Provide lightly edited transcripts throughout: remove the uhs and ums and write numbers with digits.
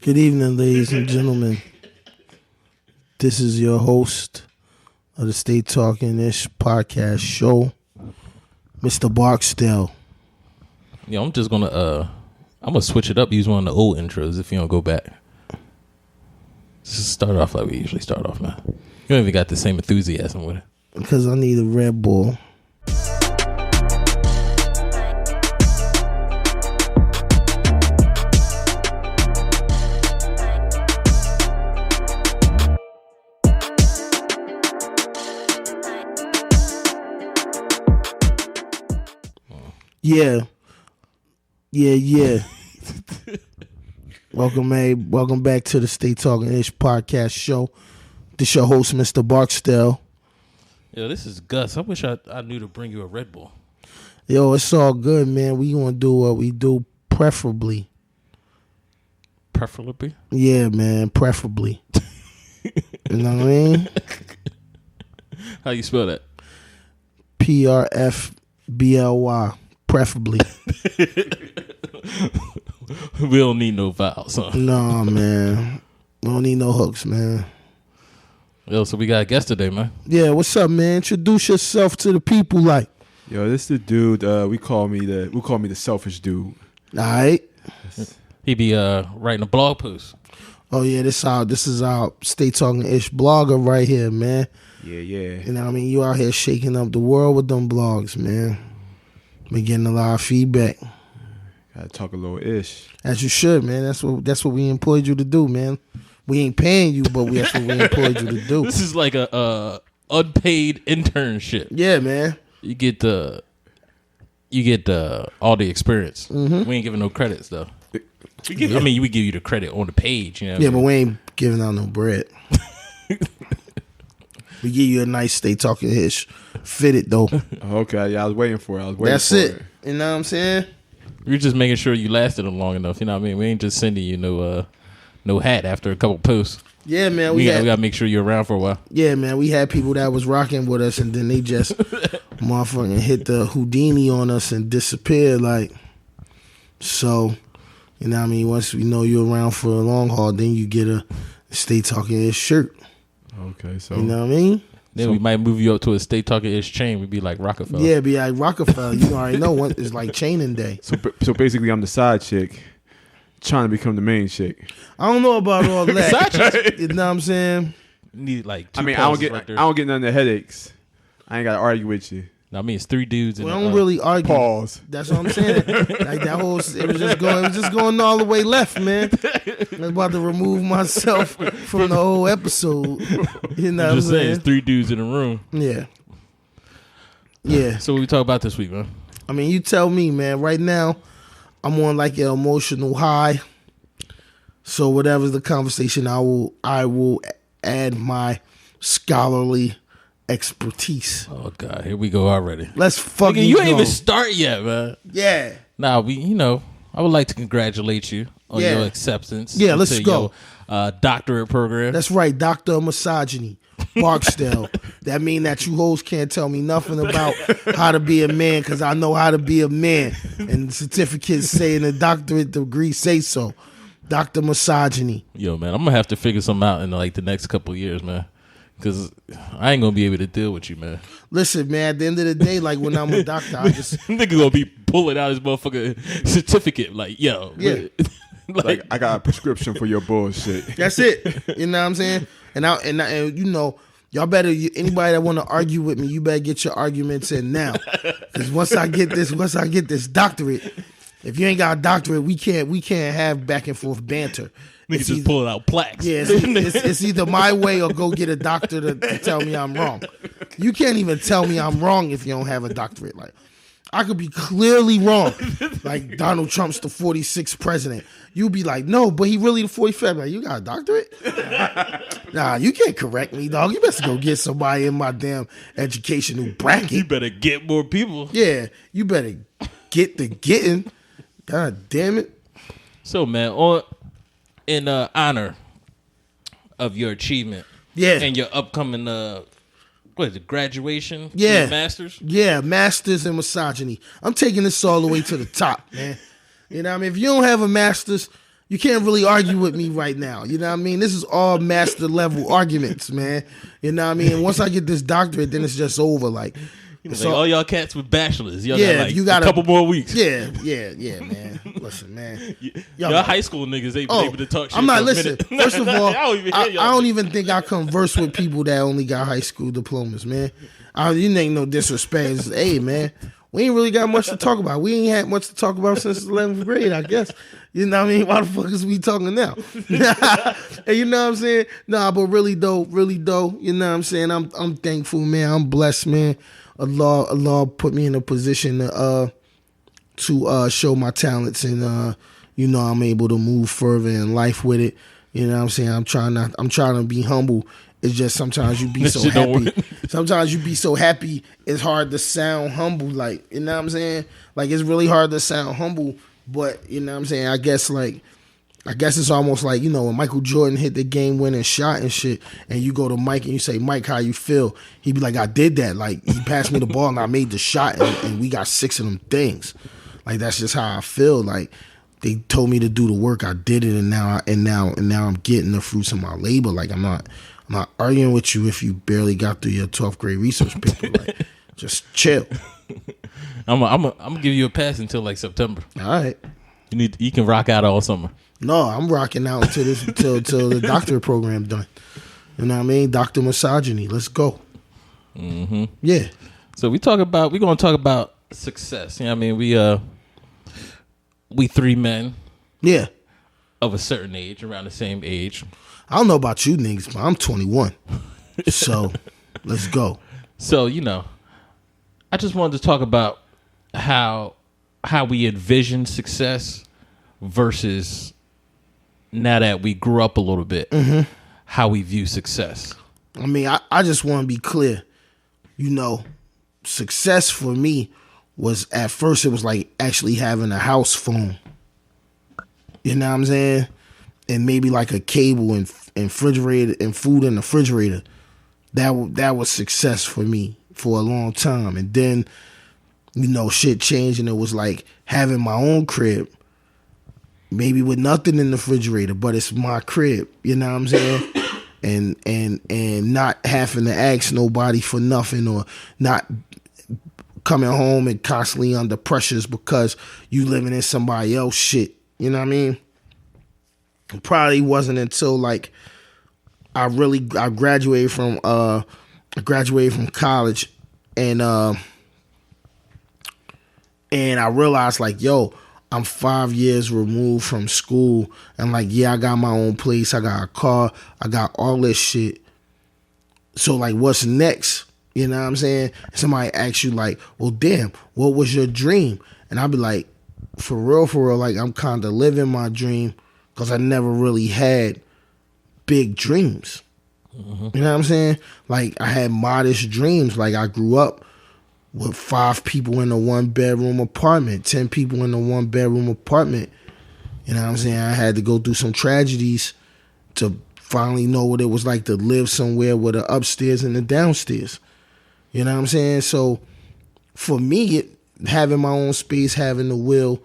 Good evening, ladies and gentlemen. This is your host of the Stay Talking-ish podcast show, Mr. Barksdale. Yeah, I'm just gonna switch it up. Use one of the old intros if you don't go back. Just start off like we usually start off, man. You don't even got the same enthusiasm with it. Because I need a Red Bull. Yeah. Welcome back to the Stay Talking-ish podcast show. This your host, Mr. Barksdale. Yo, this is Gus. I wish I knew to bring you a Red Bull. Yo, it's all good, man. We gonna do what we do, preferably. Preferably? Yeah, man, preferably. You know what I mean? How you spell that? PRFBLY. Preferably. We don't need no vowels, huh? Nah, man. We don't need no hooks, man. Yo, so we got a guest today, man. Yeah, what's up, man? Introduce yourself to the people, like. Yo, this the dude. We call me the selfish dude. All right. He be writing a blog post. Oh yeah, this is our Stay Talking-ish blogger right here, man. Yeah. You know what I mean? You out here shaking up the world with them blogs, man. Been getting a lot of feedback. Gotta talk a little ish. As you should, man. That's what we employed you to do, man. We ain't paying you, but that's what we employed you to do. This is like a unpaid internship. Yeah, man. You get all the experience. Mm-hmm. We ain't giving no credits though. We give you the credit on the page, you know. Yeah, but we ain't giving out no bread. We give you a nice Stay Talking-ish fitted though. Okay, yeah, I was waiting for it. That's it. You know what I'm saying? We're just making sure you lasted long enough. You know what I mean? We ain't just sending you no hat after a couple posts. Yeah, man. We gotta make sure you're around for a while. Yeah, man. We had people that was rocking with us, and then they just motherfucking hit the Houdini on us and disappeared. Like, so, you know what I mean? Once we know you're around for a long haul, then you get a Stay Talking-ish shirt. Okay, so you know what I mean? Then we might move you up to a Stay Talking-ish chain. We'd be like Rockefeller. Yeah, be like Rockefeller. You already know it's like chaining day. So basically, I'm the side chick trying to become the main chick. I don't know about all that. Side chick? You know what I'm saying? Need like two I pauses don't right there. get none of the headaches. I ain't gotta argue with you. No, I mean it's three dudes. We don't really argue. Pause. That's what I'm saying. Like that whole, it was just going all the way left, man. I was about to remove myself from the whole episode. You know what I'm just saying, saying? it's three dudes in a room. Yeah. So what we talk about this week, man? I mean, you tell me, man. Right now, I'm on like an emotional high. So whatever's the conversation, I will add my scholarly expertise. Oh God, here we go already. Let's fucking Nigga, you go. ain't even start yet, man. Yeah. Nah, I would like to congratulate you on Yeah. your acceptance. Yeah, let's into go. Your, doctorate program. That's right, Doctor of Misogyny, Barksdale. That mean that you hoes can't tell me nothing about how to be a man because I know how to be a man. And the certificates say in the doctorate degree say so. Doctor Misogyny. Yo, man, I'm gonna have to figure something out in like the next couple of years, man. Because I ain't gonna be able to deal with you, man. Listen, man, at the end of the day, like when I'm a doctor, I just... Nigga gonna be pulling out his motherfucking certificate like, yo. Yeah. Like I got a prescription for your bullshit. That's it. You know what I'm saying? And you know, y'all better, anybody that want to argue with me, you better get your arguments in now. Because once I get this doctorate, if you ain't got a doctorate, we can't have back and forth banter. Niggas just pulling out plaques. Yeah, it's either my way or go get a doctor to tell me I'm wrong. You can't even tell me I'm wrong if you don't have a doctorate. Like, I could be clearly wrong. Like, Donald Trump's the 46th president. You be like, no, but he really the 45th. Like, you got a doctorate? Nah, you can't correct me, dog. You best go get somebody in my damn educational bracket. You better get more people. Yeah, you better get the getting. God damn it. So, man, in honor of your achievement, and your upcoming what is it, graduation? Yeah, your masters. Yeah, masters in misogyny. I'm taking this all the way to the top, man. You know what I mean? If you don't have a master's, You can't really argue with me right now. You know what I mean? This is all master level arguments, man. You know what I mean? And once I get this doctorate, then it's just over. Like, like all y'all cats with bachelors. Y'all Yeah, got like you got a couple more weeks. yeah, man. Listen, man. Y'all high school niggas, they been able to talk shit. I'm not for a listen. minute. First of all, I y'all. don't even think I converse with people that only got high school diplomas, man. You ain't no disrespect. It's, hey, man, we ain't really got much to talk about. We ain't had much to talk about since 11th grade, I guess. You know what I mean? Why the fuck is we talking now? And you know what I'm saying? Nah, but really though, you know what I'm saying? I'm thankful, man. I'm blessed, man. Allah put me in a position to show my talents, and you know, I'm able to move further in life with it. You know what I'm saying? I'm trying to be humble. It's just sometimes you be so happy. Sometimes you be so happy, it's hard to sound humble. Like, you know what I'm saying? Like, it's really hard to sound humble, but you know what I'm saying? I guess it's almost like, you know, when Michael Jordan hit the game-winning shot and shit, and you go to Mike and you say, Mike, how you feel? He'd be like, I did that. Like, he passed me the ball and I made the shot, and we got 6 of them things. Like, that's just how I feel. Like, they told me to do the work, I did it, and now I'm getting the fruits of my labor. Like, I'm not arguing with you if you barely got through your 12th grade research paper. Like, just chill. I'm gonna give you a pass until like September. All right. You can rock out all summer. No, I'm rocking out until the doctorate program done. You know what I mean? Dr. Misogyny. Let's go. Mm-hmm. Yeah. So we're gonna talk about success. You know what I mean? We 3 men. Yeah. Of a certain age, around the same age. I don't know about you niggas, but I'm 21. So let's go. So, you know, I just wanted to talk about how we envision success versus now that we grew up a little bit, how we view success. I mean, I just want to be clear. You know, success for me was, at first, it was like actually having a house phone. You know what I'm saying? And maybe like a cable and refrigerator and food in the refrigerator. That was success for me for a long time. And then, you know, shit changed, and it was like having my own crib, maybe with nothing in the refrigerator, but it's my crib. You know what I'm saying? And not having to ask nobody for nothing, or not coming home and constantly under pressures because you living in somebody else's shit. You know what I mean? It probably wasn't until like I graduated from college, and I realized, like, yo, I'm 5 years removed from school, and like, yeah, I got my own place, I got a car, I got all this shit. So like, what's next? You know what I'm saying? Somebody asks you like, well, damn, what was your dream? And I'll be like, for real, like, I'm kind of living my dream, because I never really had big dreams. You know what I'm saying? Like, I had modest dreams. Like, I grew up with 5 people in a 1-bedroom apartment, 10 people in a 1-bedroom apartment. You know what I'm saying? I had to go through some tragedies to finally know what it was like to live somewhere with the upstairs and the downstairs. You know what I'm saying? So, for me, having my own space, having the will,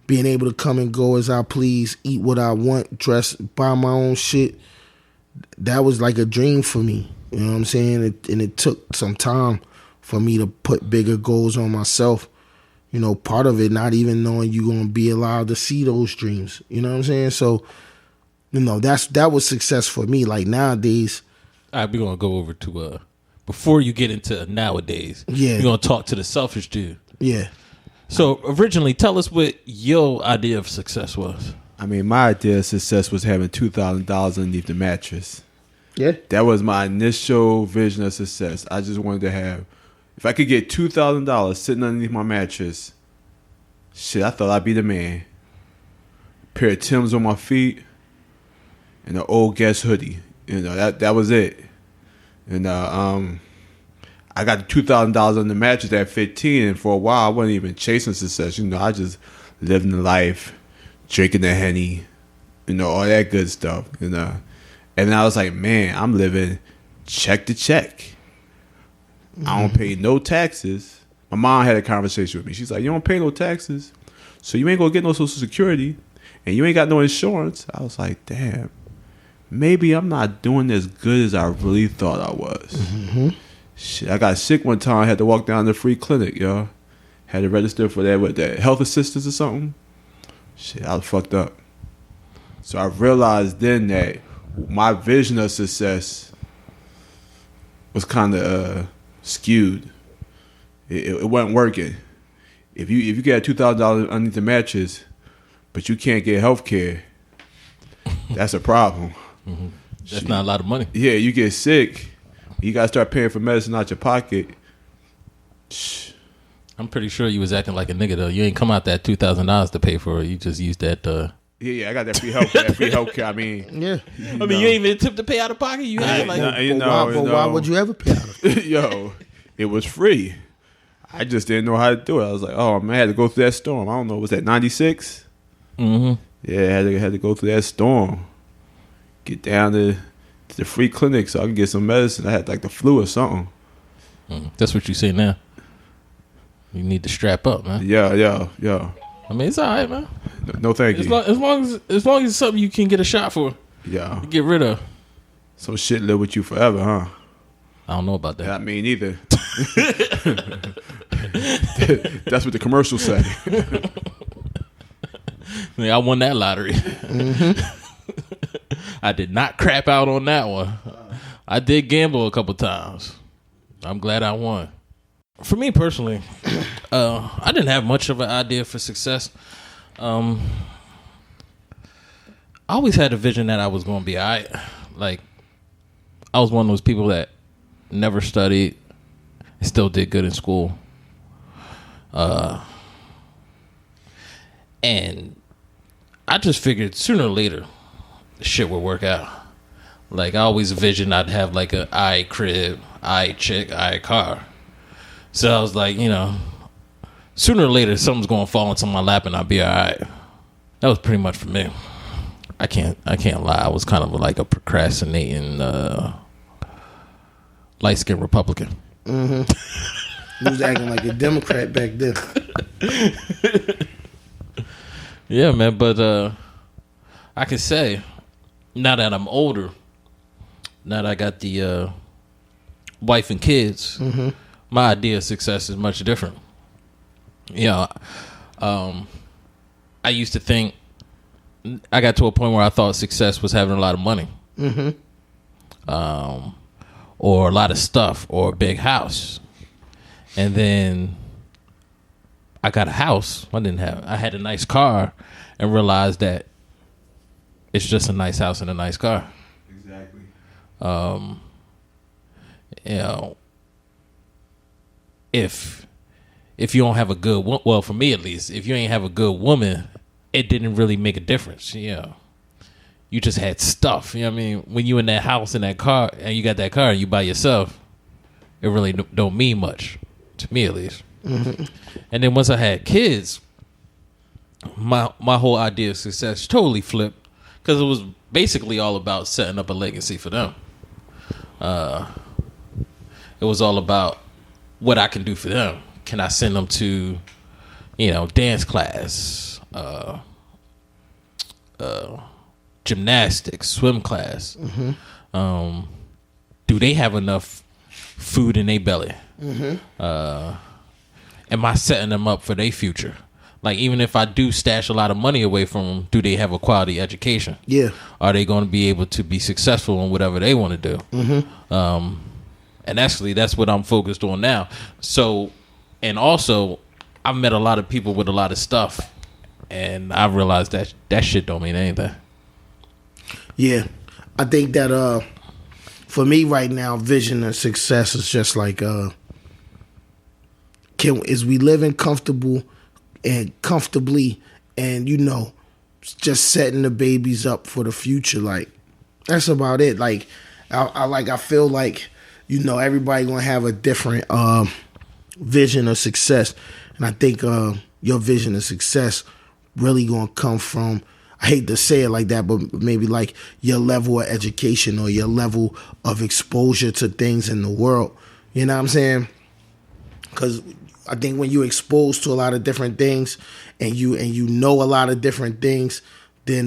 being able to come and go as I please, eat what I want, dress, buy my own shit, that was like a dream for me. You know what I'm saying? And it took some time for me to put bigger goals on myself. You know, part of it not even knowing you're going to be allowed to see those dreams. You know what I'm saying? So, you know, that was success for me. Like, nowadays. All right, we're going to go over to, before you get into nowadays, yeah, we're going to talk to the selfish dude. Yeah. So originally, tell us what your idea of success was. I mean, my idea of success was having $2,000 underneath the mattress. Yeah. That was my initial vision of success. I just wanted to have, if I could get $2,000 sitting underneath my mattress, shit, I thought I'd be the man. A pair of Timbs on my feet and an old Guess hoodie. You know, that was it. And I got the $2,000 on the mattress at 15, and for a while I wasn't even chasing success. You know, I just living the life, drinking the Henny, you know, all that good stuff, you know. And then I was like, man, I'm living check to check. I don't pay no taxes. My mom had a conversation with me. She's like, you don't pay no taxes, so you ain't gonna get no Social Security, and you ain't got no insurance. I was like, damn, maybe I'm not doing as good as I really thought I was. Mm-hmm. Shit, I got sick one time. I had to walk down to the free clinic, yo. Had to register for that with that health assistance or something. Shit, I was fucked up. So I realized then that my vision of success was kind of skewed. It wasn't working. If you get $2,000 underneath the mattress, but you can't get health care, that's a problem. Mm-hmm. That's not a lot of money. Yeah, you get sick, you gotta start paying for medicine out your pocket. I'm pretty sure you was acting like a nigga though. You ain't come out that $2,000 to pay for it. You just used that. Yeah, I got that free health care. I mean, Yeah. I mean, you ain't even tipped to pay out of pocket. You had like, Why would you ever pay out of it? Yo, it was free. I just didn't know how to do it. I was like, oh man, I had to go through that storm. I don't know, was that 96? mm-hmm. Yeah, I had to go through that storm. Get down to the free clinic so I could get some medicine. I had like the flu or something. That's what you say now. You need to strap up, man. Yeah. I mean, it's all right, man. No, thank you. As long as it's something you can get a shot for, Yeah. get rid of. Some shit live with you forever, huh? I don't know about that. I mean, either. That's what the commercials say. Yeah, I won that lottery. Mm-hmm. I did not crap out on that one. I did gamble a couple times. I'm glad I won. For me personally, I didn't have much of an idea for success. I always had a vision that I was going to be all right. Like, I was one of those people that never studied, still did good in school. And I just figured sooner or later, shit would work out. Like, I always envisioned I'd have like an eye crib, eye chick, eye car. So I was like, sooner or later, something's going to fall into my lap and I'll be all right. That was pretty much for me. I can't lie. I was kind of like a procrastinating, light-skinned Republican. Mm-hmm. You was acting like a Democrat back then. Yeah, man. But I can say, now that I'm older, now that I got the wife and kids, mm-hmm. my idea of success is much different. I used to think, I got to a point where I thought success was having a lot of money. Mm-hmm. Or a lot of stuff, or a big house. And then I got a house. I had a nice car and realized that it's just a nice house and a nice car. Exactly. If you don't have a good, well, for me at least, if you ain't have a good woman, it didn't really make a difference. You just had stuff. You know what I mean? When you in that house in that car and you got that car and you by yourself, it really don't mean much to me at least. Mm-hmm. And then once I had kids, my whole idea of success totally flipped because it was basically all about setting up a legacy for them. It was all about what I can do for them. Can I send them to, dance class, gymnastics, swim class? Mm-hmm. Do they have enough food in their belly? Mm-hmm. Am I setting them up for their future? Like, even if I do stash a lot of money away from them, do they have a quality education? Yeah. Are they going to be able to be successful in whatever they want to do? Mm-hmm. And actually, that's what I'm focused on now. So, and also, I've met a lot of people with a lot of stuff, and I realized that shit don't mean anything. Yeah. I think that for me right now, vision of success is just like is we living comfortably and just setting the babies up for the future. Like, that's about it. Like, I feel like everybody gonna have a different vision of success, and I think your vision of success really gonna come from, I hate to say it like that, but maybe like your level of education or your level of exposure to things in the world. You know what I'm saying? Because I think when you're exposed to a lot of different things and you know a lot of different things, then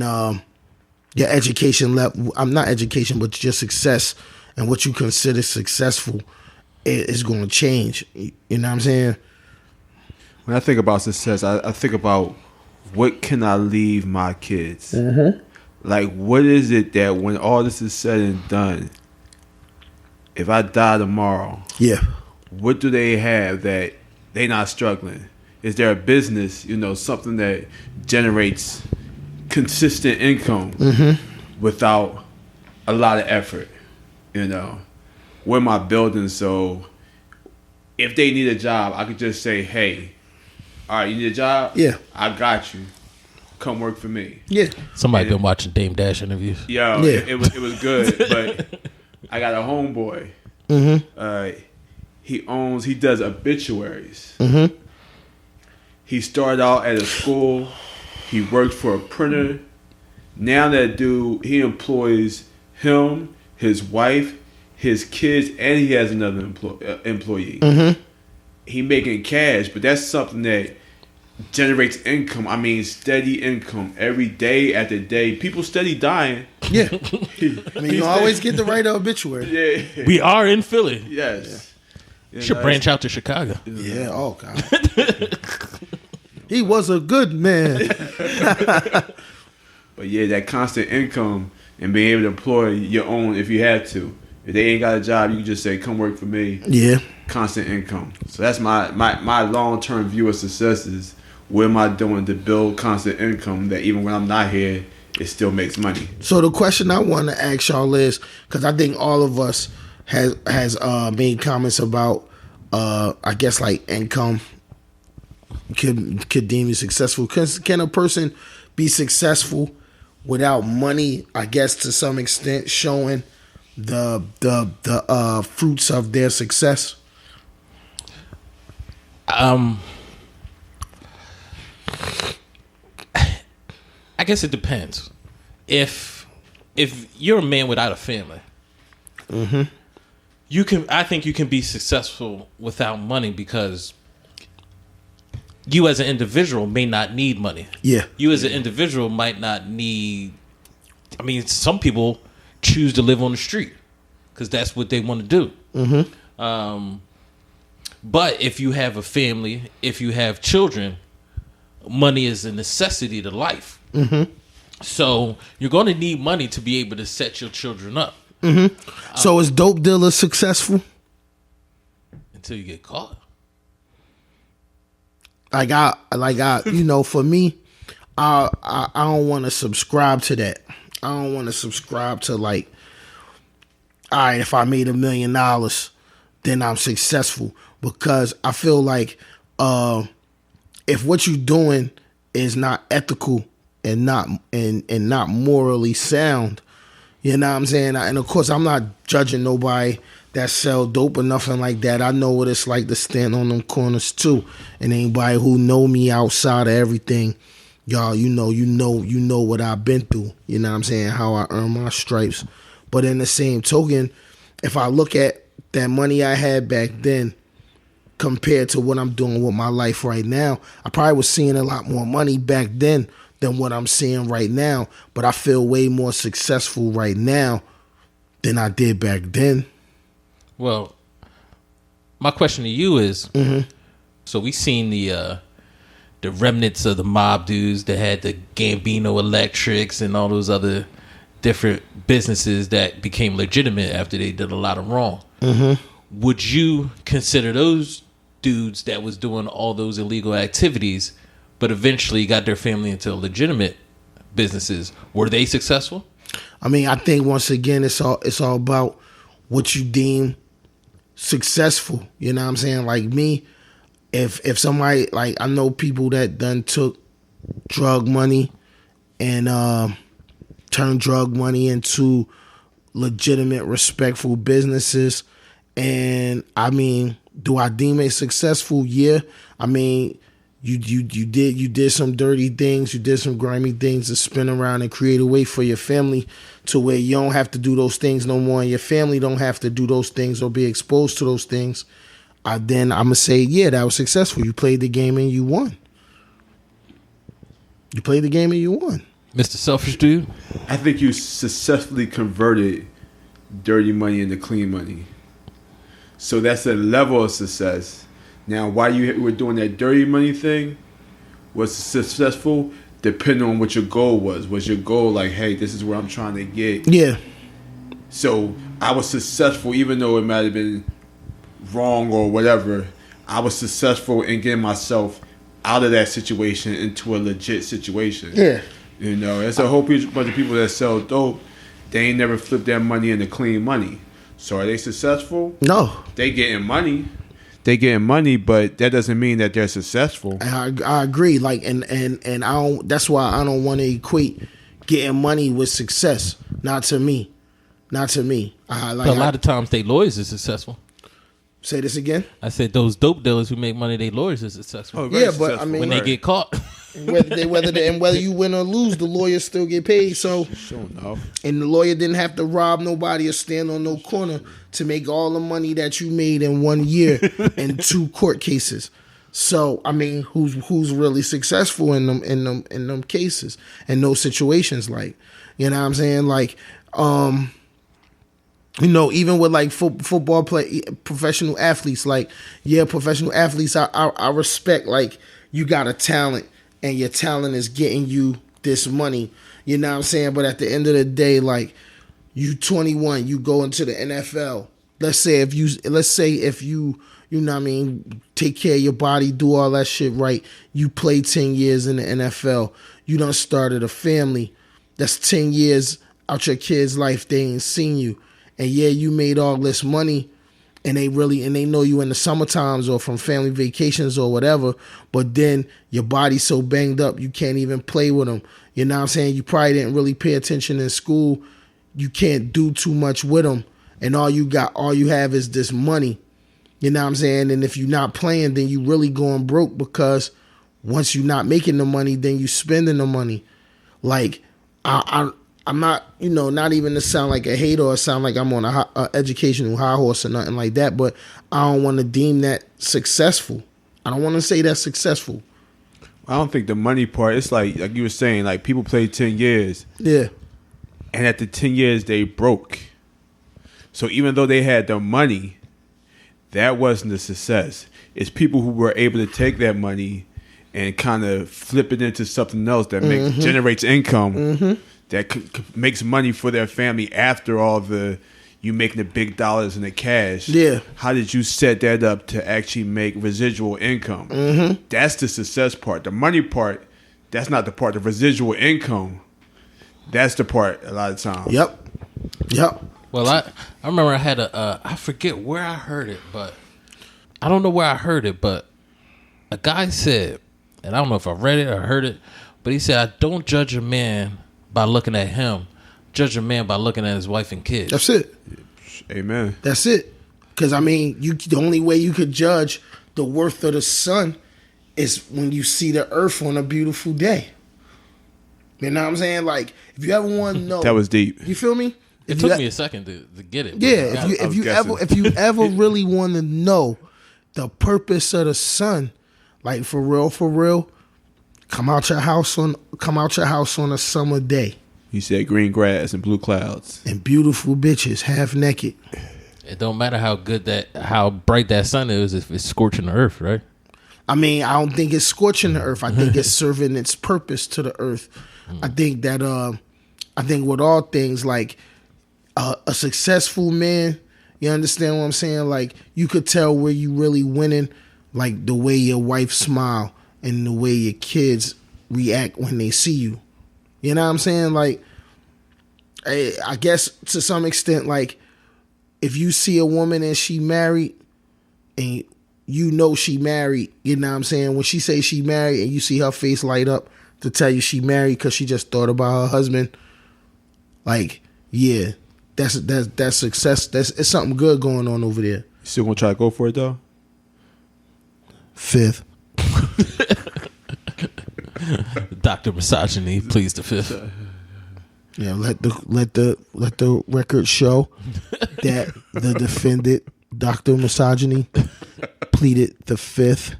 your education level, I'm not education, but your success and what you consider successful is going to change. You know what I'm saying? When I think about success, I think about what can I leave my kids? Like, what is it that when all this is said and done, if I die tomorrow, Yeah. what do they have that they not struggling? Is there a business, something that generates consistent income without a lot of effort? Where my building, so if they need a job, I could just say, hey, all right, you need a job? Yeah. I got you. Come work for me. Yeah. Somebody been watching Dame Dash interviews. Yo, Yeah. it was good, but I got a homeboy. He does obituaries. He started out at a school. He worked for a printer. Now that dude, he employs him, his wife, his kids, and he has another employee. He making cash, but that's something that generates income. I mean, steady income every day after day. People steady dying. Yeah. I mean, you always get the right obituary. Yeah. We are in Philly. Yes. Should branch out to Chicago. Yeah. Oh, God. He was a good man. But yeah, that constant income and being able to employ your own if you have to. If they ain't got a job, you can just say, come work for me. Yeah. Constant income. So that's my long-term view of success is what am I doing to build constant income that even when I'm not here, it still makes money. So the question I want to ask y'all is, because I think all of us has made comments about, I guess, like income could deem you successful. Can a person be successful without money? I guess to some extent, showing the fruits of their success. I guess it depends. If you're a man without a family, I think you can be successful without money because you as an individual may not need money. Yeah. You as an individual might not need. I mean, some people choose to live on the street because that's what they want to do. But if you have a family, if you have children, money is a necessity to life. So you're going to need money to be able to set your children up. So is dope dealer successful? Until you get caught. Like I, for me, I don't want to subscribe to that. I don't want to subscribe to like, all right, if I made $1 million, then I'm successful, because I feel like if what you're doing is not ethical and not morally sound, you know what I'm saying? And of course, I'm not judging nobody that sell dope or nothing like that. I know what it's like to stand on them corners too. And anybody who know me outside of everything, y'all, you know what I've been through. You know what I'm saying? How I earn my stripes. But in the same token, if I look at that money I had back then compared to what I'm doing with my life right now, I probably was seeing a lot more money back then than what I'm seeing right now. But I feel way more successful right now than I did back then. Well, my question to you is, so we seen the remnants of the mob dudes that had the Gambino Electrics and all those other different businesses that became legitimate after they did a lot of wrong. Would you consider those dudes that was doing all those illegal activities but eventually got their family into legitimate businesses, were they successful? I mean, I think once again, it's all about what you deem successful. You know what I'm saying? Like me, if somebody, like, I know people that done took drug money and turned drug money into legitimate, respectful businesses. And I mean, do I deem it successful? Yeah. I mean, you did some dirty things, you did some grimy things to spin around and create a way for your family to where you don't have to do those things no more, and your family don't have to do those things or be exposed to those things. Then I'm gonna say, yeah, that was successful. You played the game and you won. You played the game and you won. Mr. Selfish Dude. I think you successfully converted dirty money into clean money. So that's a level of success. Now, why you were doing that dirty money thing was successful depending on what your goal was. Was your goal like, hey, this is where I'm trying to get? Yeah. So I was successful, even though it might have been wrong or whatever. I was successful in getting myself out of that situation into a legit situation. Yeah. You know, it's a whole bunch of people that sell dope. They ain't never flipped their money into clean money. So are they successful? No. They getting money. They getting money, but that doesn't mean that they're successful. I agree. Like, and I don't. That's why I don't want to equate getting money with success. Not to me. Not to me. But a lot of times, they lawyers are successful. Say this again. I said those dope dealers who make money, they lawyers are successful. Oh, very Yeah, but, successful. I mean- When they get caught, whether you win or lose, the lawyers still get paid. So, Sure enough. and the lawyer didn't have to rob nobody or stand on no corner to make all the money that you made in 1 year in 2 court cases. So, I mean, who's really successful in them cases and those situations? Like, you know what I'm saying? Like, you know, even with like football professional athletes, like, yeah, professional athletes, I respect, like, you got a talent and your talent is getting you this money, you know what I'm saying? But at the end of the day, like, you 21, you go into the NFL. Let's say if you know what I mean, take care of your body, do all that shit right, you play 10 years in the NFL, you done started a family. That's 10 years out your kid's life, they ain't seen you. And yeah, you made all this money, and they know you in the summer times or from family vacations or whatever, but then your body's so banged up you can't even play with them. You know what I'm saying? You probably didn't really pay attention in school. You can't do too much with them, and all you have is this money. You know what I'm saying? And if you're not playing, then you really going broke, because once you're not making the money, then you spending the money. Like, I'm not, you know, not even to sound like a hater or sound like I'm on a educational high horse or nothing like that, but I don't want to deem that successful. I don't want to say that's successful. I don't think the money part, it's like you were saying, like, people play 10 years. Yeah. And at the 10 years, they broke. So even though they had the money, that wasn't a success. It's people who were able to take that money and kind of flip it into something else that generates income, that makes money for their family after all you making the big dollars in the cash. Yeah. How did you set that up to actually make residual income? That's the success part. The money part, that's not the part. The residual income, that's the part a lot of times. Yep. well, I remember I had I forget where I heard it, but I don't know where I heard it, but a guy said, and I don't know if I read it or heard it, but he said, I don't judge a man by looking at him, judge a man by looking at his wife and kids. That's it. Amen. That's it. Because, I mean, the only way you could judge the worth of the sun is when you see the earth on a beautiful day. You know what I'm saying? Like, if you ever want to know. That was deep. You feel me? It took me a second to get it. Yeah, if you ever really want to know the purpose of the sun, like for real, come out your house on a summer day. You said green grass and blue clouds and beautiful bitches half naked. It don't matter how bright that sun is if it's scorching the earth, right? I mean, I don't think it's scorching the earth. I think it's serving its purpose to the earth. I think that I think with all things, like a successful man, you understand what I'm saying? Like, you could tell where you really winning, like the way your wife smile and the way your kids react when they see you. You know what I'm saying? Like, I guess to some extent, like, if you see a woman and she married and you know she married, you know what I'm saying? When she say she married and you see her face light up to tell you she married because she just thought about her husband, like, yeah, that's success. It's something good going on over there. You still gonna try to go for it though? Fifth. Dr. Misogyny, please the fifth. Yeah, let the record show that the defendant, Dr. Misogyny, pleaded the fifth.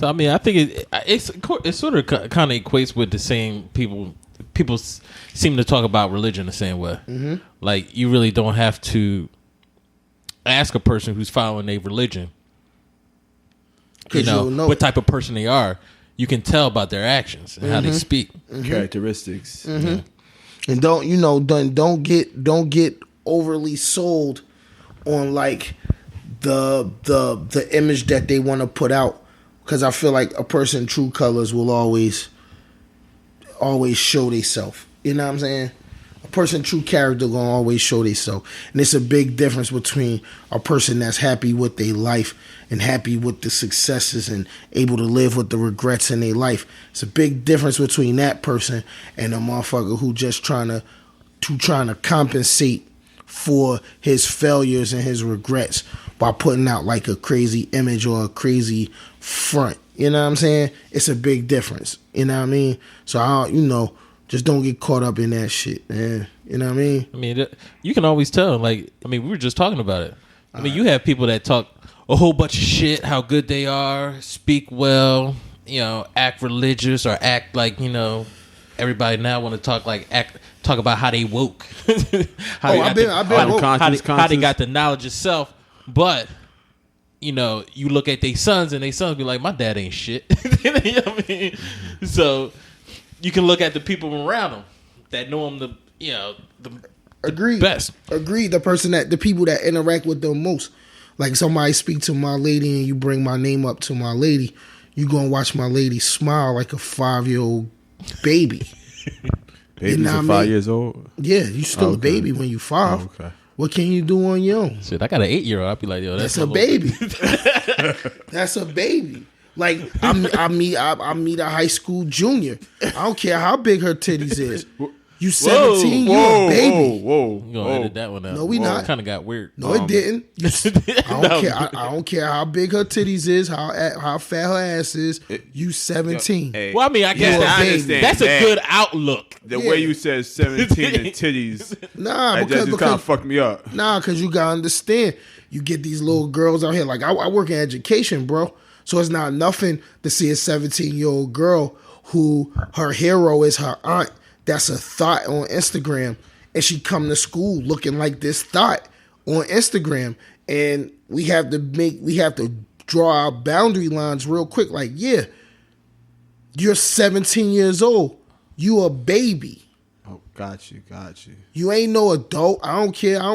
So I mean, I think it sort of kind of equates with the same people. People seem to talk about religion the same way. Mm-hmm. Like you really don't have to ask a person who's following a religion, you know what type of person they are. You can tell about their actions and how they speak, characteristics. Yeah. And don't get overly sold on like the image that they want to put out, because I feel like a person true colors will always show themselves. You know what I'm saying? A person true character gonna always show themselves, and it's a big difference between a person that's happy with their life and happy with the successes and able to live with the regrets in their life. It's a big difference between that person and a motherfucker who just trying to compensate for his failures and his regrets by putting out like a crazy image or a crazy front. You know what I'm saying? It's a big difference. You know what I mean? So just don't get caught up in that shit, man. You know what I mean? I mean, you can always tell. Like, I mean, we were just talking about it. I mean, you have people that talk a whole bunch of shit, how good they are, speak well, act religious or act like, everybody now want to talk about how they woke. I've been woke. How they got the knowledge of self, but you look at their sons and their sons be like, my dad ain't shit. You know what I mean? So you can look at the people around them that know them the best. Agreed. The people that interact with them most. Like somebody speak to my lady and you bring my name up to my lady, you gonna watch my lady smile like a 5-year-old baby. Baby's 5 years old? Yeah, you still a baby when you 5. Oh, okay. What can you do on your own? Shit, I got an 8-year-old. I'll be like, yo, that's a baby. That's a baby. Like I meet a high school junior. I don't care how big her titties is. You 17, you a baby. Whoa. You gonna edit that one out. No, we not. Kind of got weird. No, it didn't. I don't care. I don't care how big her titties is, how fat her ass is. You 17. Hey, well, I mean, I guess I understand that's a good outlook. The way you said 17 and titties, nah, because kind of fucked me up. Nah, because you gotta understand. You get these little girls out here. Like I work in education, bro. So it's not nothing to see a 17-year-old girl who her hero is her aunt. That's a thought on Instagram, and she come to school looking like this thought on Instagram, and we have to draw our boundary lines real quick. Like, yeah, you're 17 years old, you a baby. Oh, got you. You ain't no adult. I don't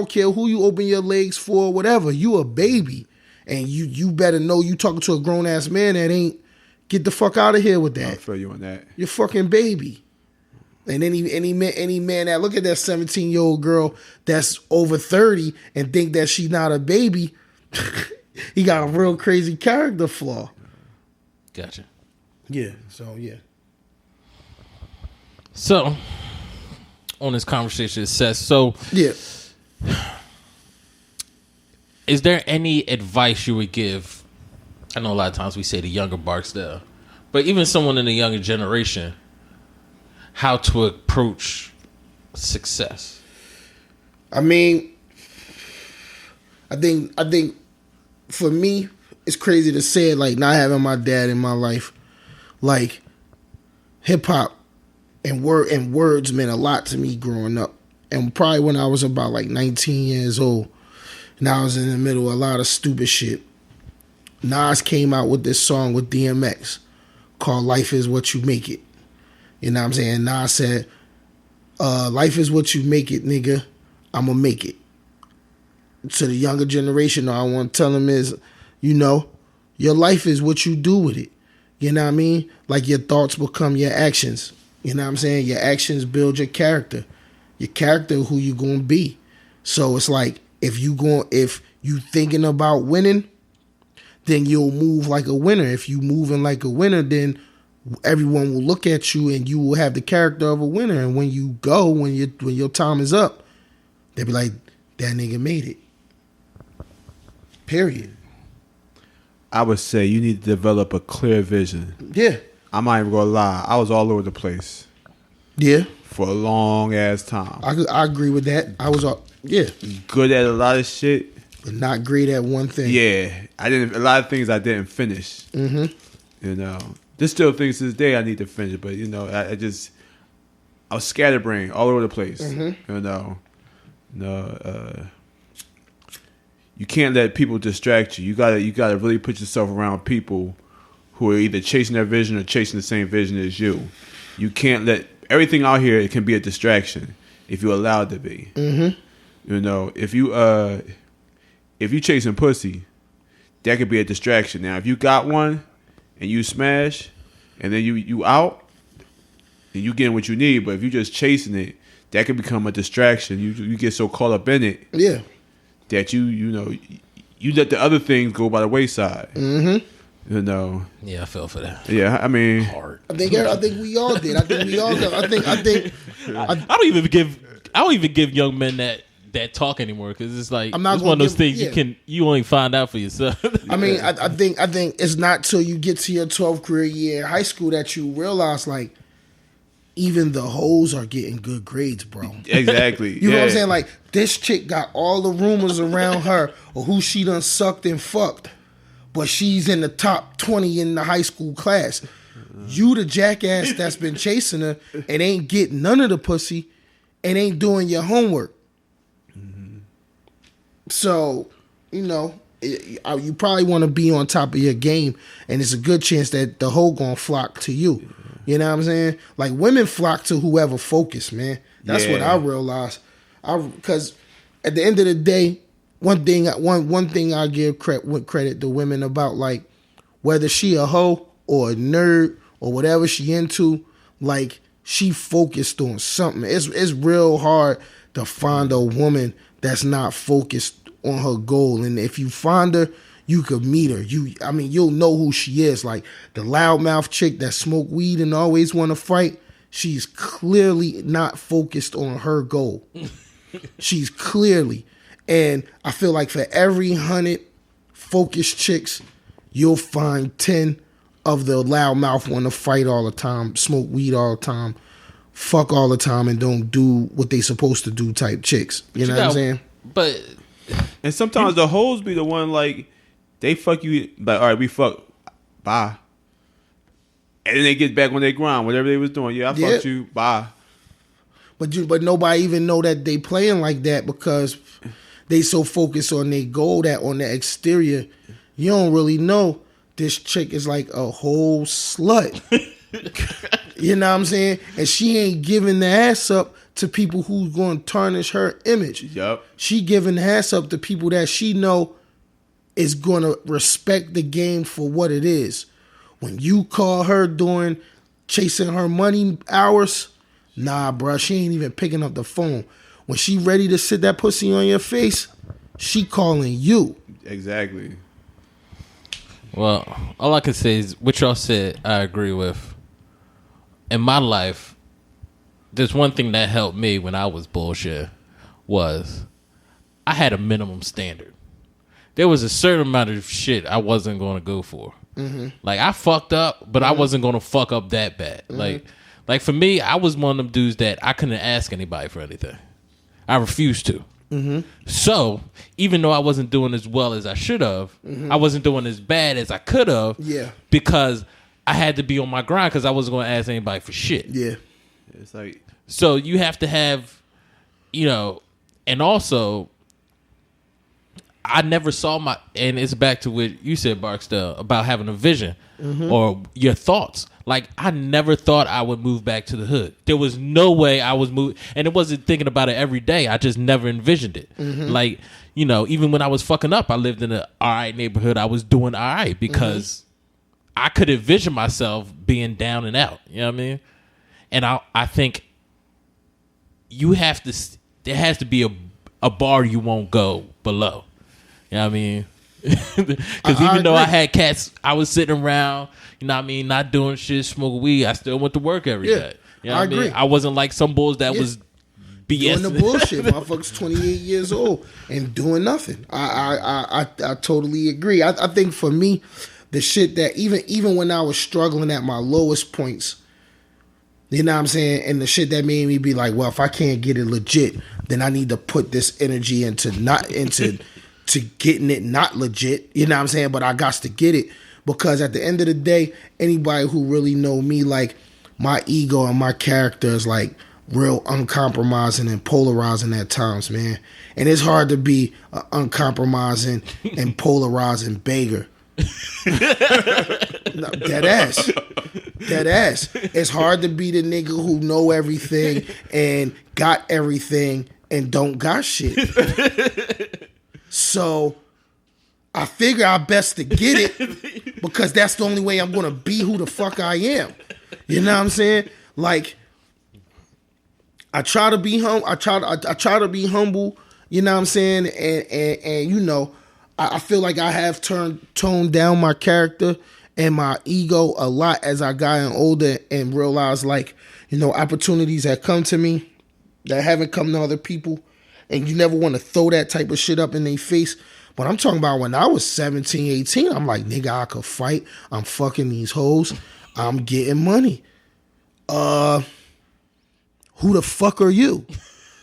care who you open your legs for, whatever. You a baby, and you better know you talking to a grown ass man that ain't. Get the fuck out of here with that. I feel you on that. You're fucking baby. And any man that look at that 17-year-old girl that's over 30 and think that she's not a baby, he got a real crazy character flaw. Gotcha. Yeah. So yeah. So on this conversation, it says yeah. Is there any advice you would give? I know a lot of times we say the younger Barksdale, but even someone in the younger generation, how to approach success? I mean, I think for me, it's crazy to say it, like not having my dad in my life. Like hip hop and words meant a lot to me growing up. And probably when I was about like 19 years old, and I was in the middle of a lot of stupid shit, Nas came out with this song with DMX called Life Is What You Make It. You know what I'm saying? Nas said, life is what you make it, nigga. I'ma make it. To the younger generation, all I want to tell them is, your life is what you do with it. You know what I mean? Like your thoughts become your actions. You know what I'm saying? Your actions build your character. Your character, who you gonna be. So it's like, if you thinking about winning, then you'll move like a winner. If you moving like a winner, then everyone will look at you and you will have the character of a winner. And when you go, when your time is up, they'll be like, that nigga made it. Period. I would say you need to develop a clear vision. Yeah. I'm not even gonna lie. I was all over the place. Yeah. For a long ass time. I agree with that. I was good at a lot of shit, but not great at one thing. Yeah, a lot of things I didn't finish. Mm-hmm. You know, there's still things to this day I need to finish, but you know, I was scatterbrained all over the place. Mm-hmm. You know, you can't let people distract you. You gotta really put yourself around people who are either chasing their vision or chasing the same vision as you. You can't let everything out here. It can be a distraction if you allow it to be. Mm-hmm. You know, if you chasing pussy, that could be a distraction. Now, if you got one and you smash, and then you out, and you getting what you need, but if you just chasing it, that could become a distraction. You get so caught up in it, Yeah. that you let the other things go by the wayside. Mm-hmm. You know. Yeah, I fell for that. Yeah, I mean, Hard. I think we all did. I think we all. I I don't even give young men that talk anymore because it's like I'm not it's one of those gonna things you only find out for yourself. I mean, I think it's not till you get to your 12th career year in high school that you realize like even the hoes are getting good grades, bro. exactly. You know what I'm saying? Like this chick got all the rumors around her of who she done sucked and fucked, but she's in the top 20 in the high school class. You the jackass that's been chasing her and ain't getting none of the pussy and ain't doing your homework. So, you know, you probably want to be on top of your game, and it's a good chance that the hoe gonna flock to you. You know what I'm saying? Like women flock to whoever focus, man. That's what I realized. Because at the end of the day, one thing I give credit to women about, like whether she a hoe or a nerd or whatever she into, like she focused on something. It's real hard to find a woman that's not focused on her goal. And if you find her, you could meet her. You'll know who she is. Like the loudmouth chick that smoke weed and always want to fight, she's clearly not focused on her goal. She's clearly. And I feel like for every 100 focused chicks, you'll find 10 of the loudmouth want to fight all the time, smoke weed all the time, fuck all the time, and don't do what they supposed to do type chicks. You know what I'm saying? But and sometimes the hoes be the one like they fuck you like, all right, we fuck, bye, and then they get back on their grind, whatever they was doing. Yeah, I fucked you, bye. But nobody even know that they playing like that because they so focused on their goal that on the exterior, you don't really know this chick is like a whole slut. You know what I'm saying? And she ain't giving the ass up to people who's going to tarnish her image. Yep. She giving the ass up to people that she know is going to respect the game for what it is. When you call her doing chasing her money hours, nah, bruh, she ain't even picking up the phone. When she ready to sit that pussy on your face, she calling you. Exactly. well, all I can say is what y'all said, I agree with. In my life, there's one thing that helped me when I was bullshit was I had a minimum standard. There was a certain amount of shit I wasn't going to go for. Mm-hmm. Like I fucked up, but I wasn't going to fuck up that bad. Mm-hmm. Like for me, I was one of them dudes that I couldn't ask anybody for anything. I refused to. Mm-hmm. So even though I wasn't doing as well as I should have, I wasn't doing as bad as I could have. Yeah. Because I had to be on my grind because I wasn't going to ask anybody for shit. Yeah. It's like, so you have to have, and also, I never saw and it's back to what you said, Barksdale, about having a vision or your thoughts. Like, I never thought I would move back to the hood. There was no way I was moving, and it wasn't thinking about it every day. I just never envisioned it. Like, even when I was fucking up, I lived in an all right neighborhood. I was doing all right because I could envision myself being down and out. You know what I mean? And I think you have to. There has to be a bar you won't go below. You know what I mean? Because even though I had cats, I was sitting around. You know what I mean? Not doing shit, smoking weed. I still went to work every day. You know what I mean? I wasn't like some bulls that was BS. Doing the bullshit. Motherfuckers 28 years old and doing nothing. I totally agree. I think for me, the shit that even when I was struggling at my lowest points, you know what I'm saying? And the shit that made me be like, well, if I can't get it legit, then I need to put this energy into to getting it not legit. You know what I'm saying? But I got to get it. because at the end of the day, anybody who really know me, like my ego and my character is like real uncompromising and polarizing at times, man. And it's hard to be an uncompromising and polarizing beggar. No, dead ass. It's hard to be the nigga who know everything and got everything and don't got shit. So I figure I best to get it because that's the only way I'm gonna be who the fuck I am. You know what I'm saying? Like I try to be I try to be humble. You know what I'm saying? And you know, I feel like I have toned down my character and my ego a lot as I got older and realized, like, you know, opportunities that come to me that haven't come to other people, and you never want to throw that type of shit up in their face. But I'm talking about when I was 17, 18, I'm like, nigga, I could fight. I'm fucking these hoes. I'm getting money. Who the fuck are you?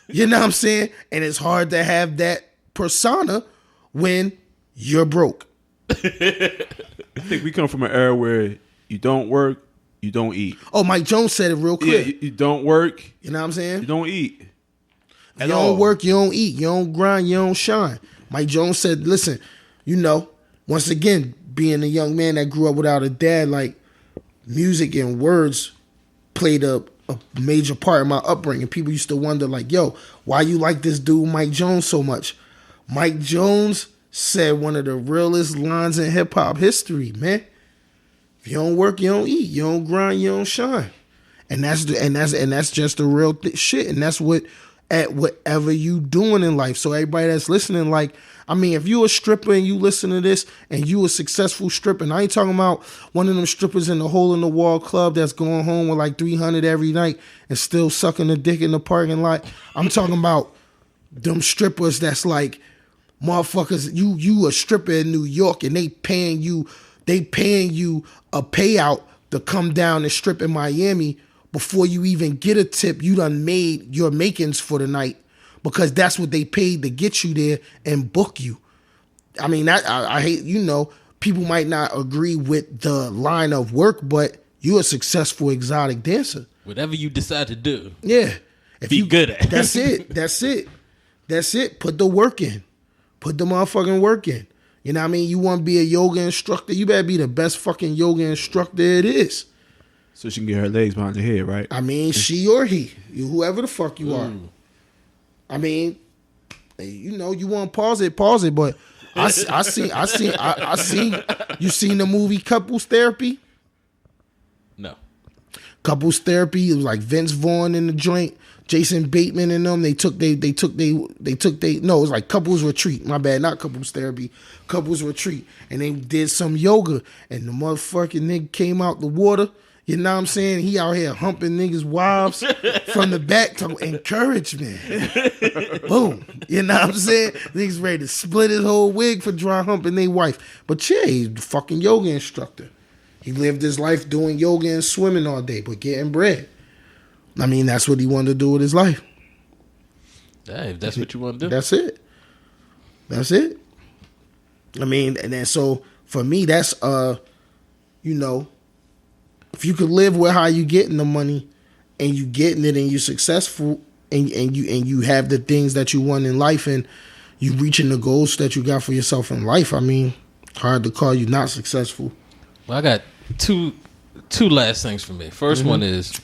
You know what I'm saying? And it's hard to have that persona when you're broke. I think we come from an era where you don't work, you don't eat. Oh, Mike Jones said it real clear. Yeah, you don't work, you know what I'm saying? you don't eat. You don't work, you don't eat, you don't grind, you don't shine. Mike Jones said, listen, you know, once again, being a young man that grew up without a dad, like music and words played a major part in my upbringing. People used to wonder, like, yo, why you like this dude Mike Jones so much? Mike Jones said one of the realest lines in hip hop history, man. If you don't work, you don't eat. You don't grind, you don't shine. And that's just the real shit. And that's what at whatever you doing in life. So everybody that's listening, like, I mean, if you a stripper and you listen to this and you a successful stripper, and I ain't talking about one of them strippers in the hole in the wall club that's going home with like 300 every night and still sucking a dick in the parking lot. I'm talking about them strippers that's like, motherfuckers, you a stripper in New York and they paying you a payout to come down and strip in Miami. Before you even get a tip, you done made your makings for the night because that's what they paid to get you there and book you. I mean, I hate, you know, people might not agree with the line of work, but you're a successful exotic dancer. Whatever you decide to do. Yeah. If be good at. That's it. Put the work in. Put the motherfucking work in. You know what I mean? You want to be a yoga instructor, you better be the best fucking yoga instructor it is. So she can get her legs behind her head, right? I mean, she or he, whoever the fuck you are. I mean, you know, you want to pause it, but I seen. You seen the movie Couples Therapy? No. Couples Therapy. It was like Vince Vaughn in the joint, Jason Bateman and them. They took. No, it was like Couples Retreat. My bad, not Couples Therapy. Couples Retreat, and they did some yoga, and the motherfucking nigga came out the water. You know what I'm saying? He out here humping niggas' wives from the back to encouragement. Boom. You know what I'm saying? Niggas ready to split his whole wig for dry humping their wife. But yeah, he's a fucking yoga instructor. He lived his life doing yoga and swimming all day, but getting bread. I mean, that's what he wanted to do with his life. Yeah, if that's what you want to do. That's it. I mean, and then so for me, that's you know, if you could live with how you getting the money and you getting it and you successful and you have the things that you want in life and you reaching the goals that you got for yourself in life, I mean, it's hard to call you not successful. Well, I got two last things for me. First one is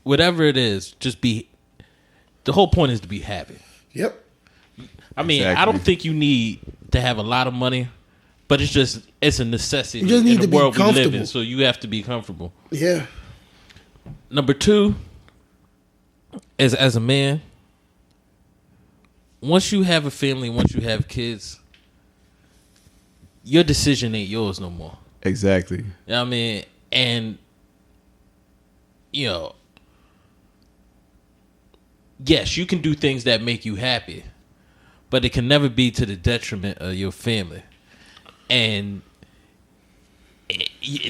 whatever it is, just be, the whole point is to be happy. Yep. I mean, Exactly. I don't think you need to have a lot of money, but it's a necessity You just need in to the be world we live comfortable. in, so you have to be comfortable. Yeah. Number two, as a man, once you have a family, once you have kids, your decision ain't yours no more. Exactly. You know what I mean? And, you know, yes, you can do things that make you happy, but it can never be to the detriment of your family. And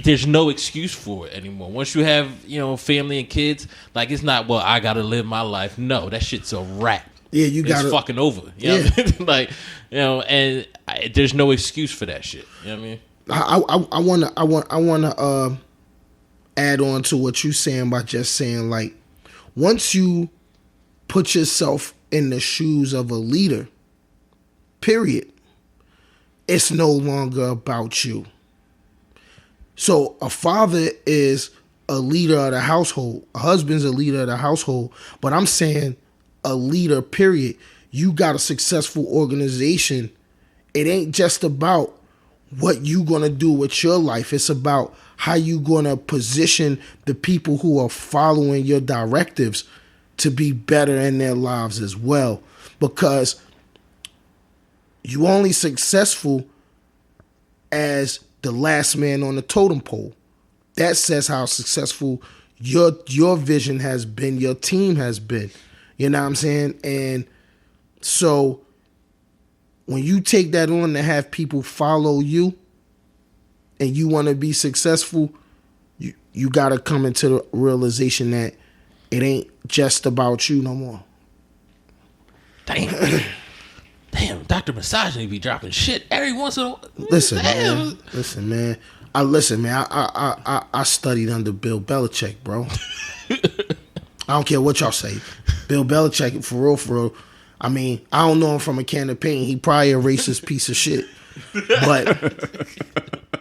there's no excuse for it anymore. Once you have, you know, family and kids, like, it's not, well, I gotta live my life. No, that shit's a wrap. Yeah, you got It's fucking over. You know what I mean? Like, you know, and there's no excuse for that shit. You know what I mean? I wanna add on to what you're saying by just saying, like, once you put yourself in the shoes of a leader, period, it's no longer about you. So a father is a leader of the household. A husband's a leader of the household. But I'm saying a leader, period. You got a successful organization. It ain't just about what you gonna do with your life. It's about how you gonna position the people who are following your directives to be better in their lives as well. Because you only successful as the last man on the totem pole. That says how successful your vision has been, your team has been. You know what I'm saying? And so when you take that on to have people follow you and you want to be successful, you got to come into the realization that it ain't just about you no more. Damn. Damn, Dr. Misogyny be dropping shit every once in a while. Listen, man. I studied under Bill Belichick, bro. I don't care what y'all say. Bill Belichick, for real. I mean, I don't know him from a can of paint. He probably a racist piece of shit. But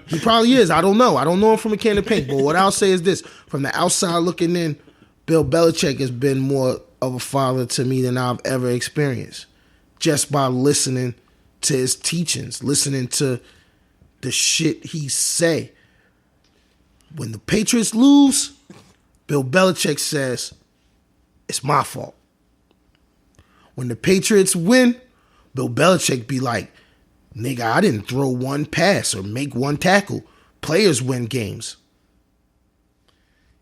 he probably is. I don't know. I don't know him from a can of paint. But what I'll say is this. From the outside looking in, Bill Belichick has been more of a father to me than I've ever experienced. Just by listening to his teachings, listening to the shit he say. When the Patriots lose, Bill Belichick says, it's my fault. When the Patriots win, Bill Belichick be like, nigga, I didn't throw one pass or make one tackle. Players win games.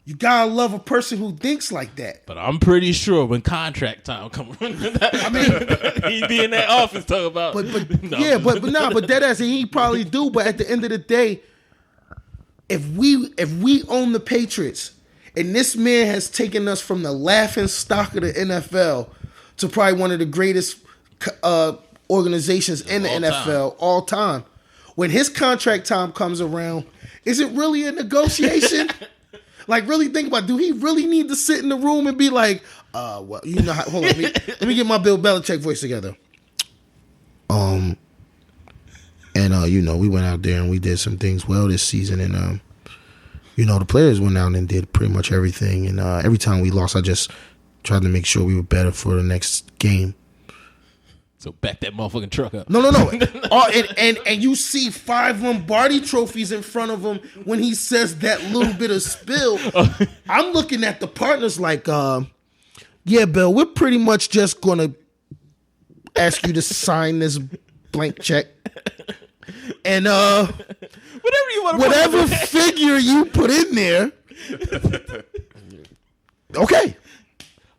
You gotta love a person who thinks like that. But I'm pretty sure when contract time comes, I mean, he'd be in that office talking about. But that ass, and he probably do. But at the end of the day, if we own the Patriots, and this man has taken us from the laughing stock of the NFL to probably one of the greatest organizations in the NFL all time, when his contract time comes around, is it really a negotiation? Like, really think about it. Do he really need to sit in the room and be like, well, you know, hold on, let me get my Bill Belichick voice together. You know, we went out there and we did some things well this season, and you know, the players went out and did pretty much everything, and every time we lost, I just tried to make sure we were better for the next game. So back that motherfucking truck up. No. And you see 5 Lombardi trophies in front of him when he says that little bit of spill. I'm looking at the partners like, yeah, Bill, we're pretty much just going to ask you to sign this blank check. And whatever figure you put in there, okay.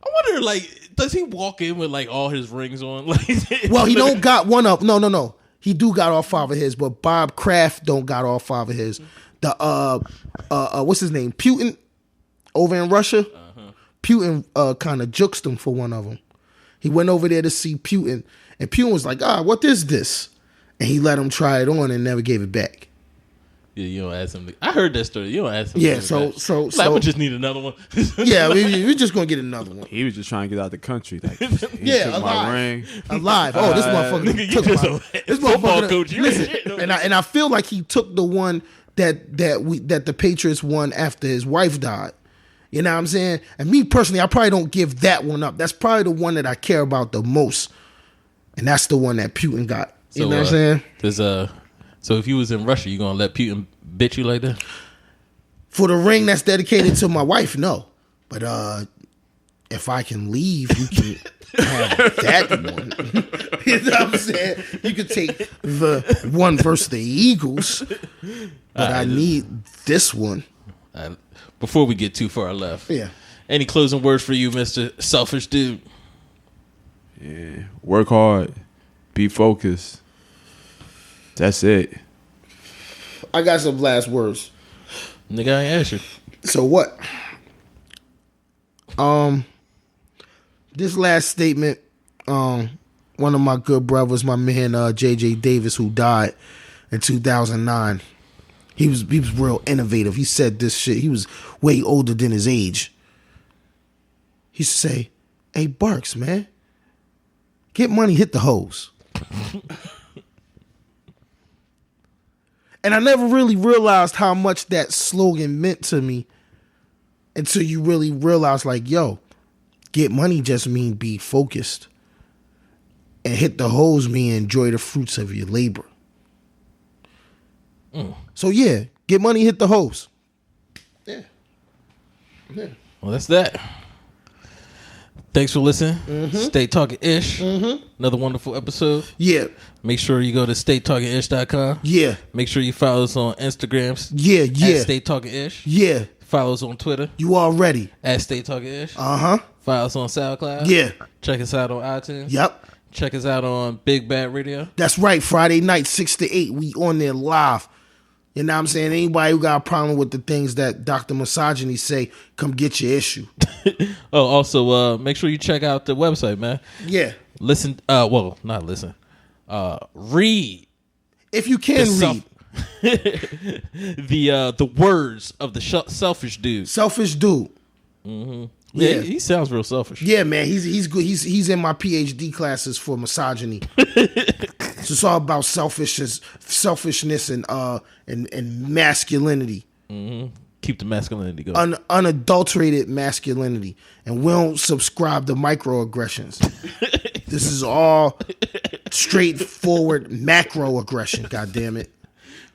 I wonder, like, does he walk in with like all his rings on? Like, well, he don't got one up. No. He do got all 5 of his, but Bob Kraft don't got all 5 of his. The what's his name? Putin over in Russia. Putin kind of juked him for one of them. He went over there to see Putin, and Putin was like, what is this? And he let him try it on and never gave it back. Yeah, you don't ask him. I heard that story. You don't ask him. Yeah, so I would just need another one. Yeah, we're just gonna get another one. He was just trying to get out the country. Like, yeah, took my ring. Alive. Oh, this motherfucker took this motherfucker. Coach, listen, and I feel like he took the one that the Patriots won after his wife died. You know what I'm saying? And me personally, I probably don't give that one up. That's probably the one that I care about the most, and that's the one that Putin got. You know what I'm saying? So if you was in Russia, you gonna let Putin bitch you like that? For the ring that's dedicated to my wife, no. But if I can leave, you can have that one. You know what I'm saying? You could take the one versus the Eagles, but I need this one. Before we get too far left, yeah. Any closing words for you, Mr. Selfish Dude? Yeah, work hard, be focused. That's it. I got some last words. Nigga, I ain't asked you. So what? This last statement, one of my good brothers, my man JJ Davis, who died in 2009. He was real innovative. He said this shit. He was way older than his age. He used to say, "Hey, Barks, man, get money, hit the hoes." And I never really realized how much that slogan meant to me until you really realize, like, yo, get money just mean be focused. And hit the hoes mean enjoy the fruits of your labor. So, yeah, get money, hit the hoes. Yeah. Well, that's that. Thanks for listening. Stay Talking Ish. Another wonderful episode. Yeah. Make sure you go to StayTalkingIsh.com. Yeah. Make sure you follow us on Instagram. Yeah. Yeah. At Stay Talking Ish. Yeah. Follow us on Twitter. You already. At Stay Talking Ish. Uh-huh. Follow us on SoundCloud. Yeah. Check us out on iTunes. Yep. Check us out on Big Bad Radio. That's right. Friday night, 6 to 8. We on there live. You know what I'm saying? Anybody who got a problem with the things that Dr. Misogyny say, come get your issue. Oh, also, make sure you check out the website, man. Yeah. Listen. Well, not listen. Read. If you can read. The words of the selfish dude. Selfish dude. Yeah, he sounds real selfish. Yeah, man, he's good. He's in my PhD classes for misogyny. So it's all about selfishness and masculinity. Keep the masculinity going. Unadulterated masculinity, and we don't subscribe to microaggressions. This is all straightforward macroaggression. God damn it!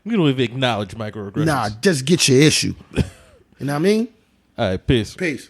We don't even acknowledge microaggressions. Nah, just get your issue. You know what I mean? All right, peace. Peace.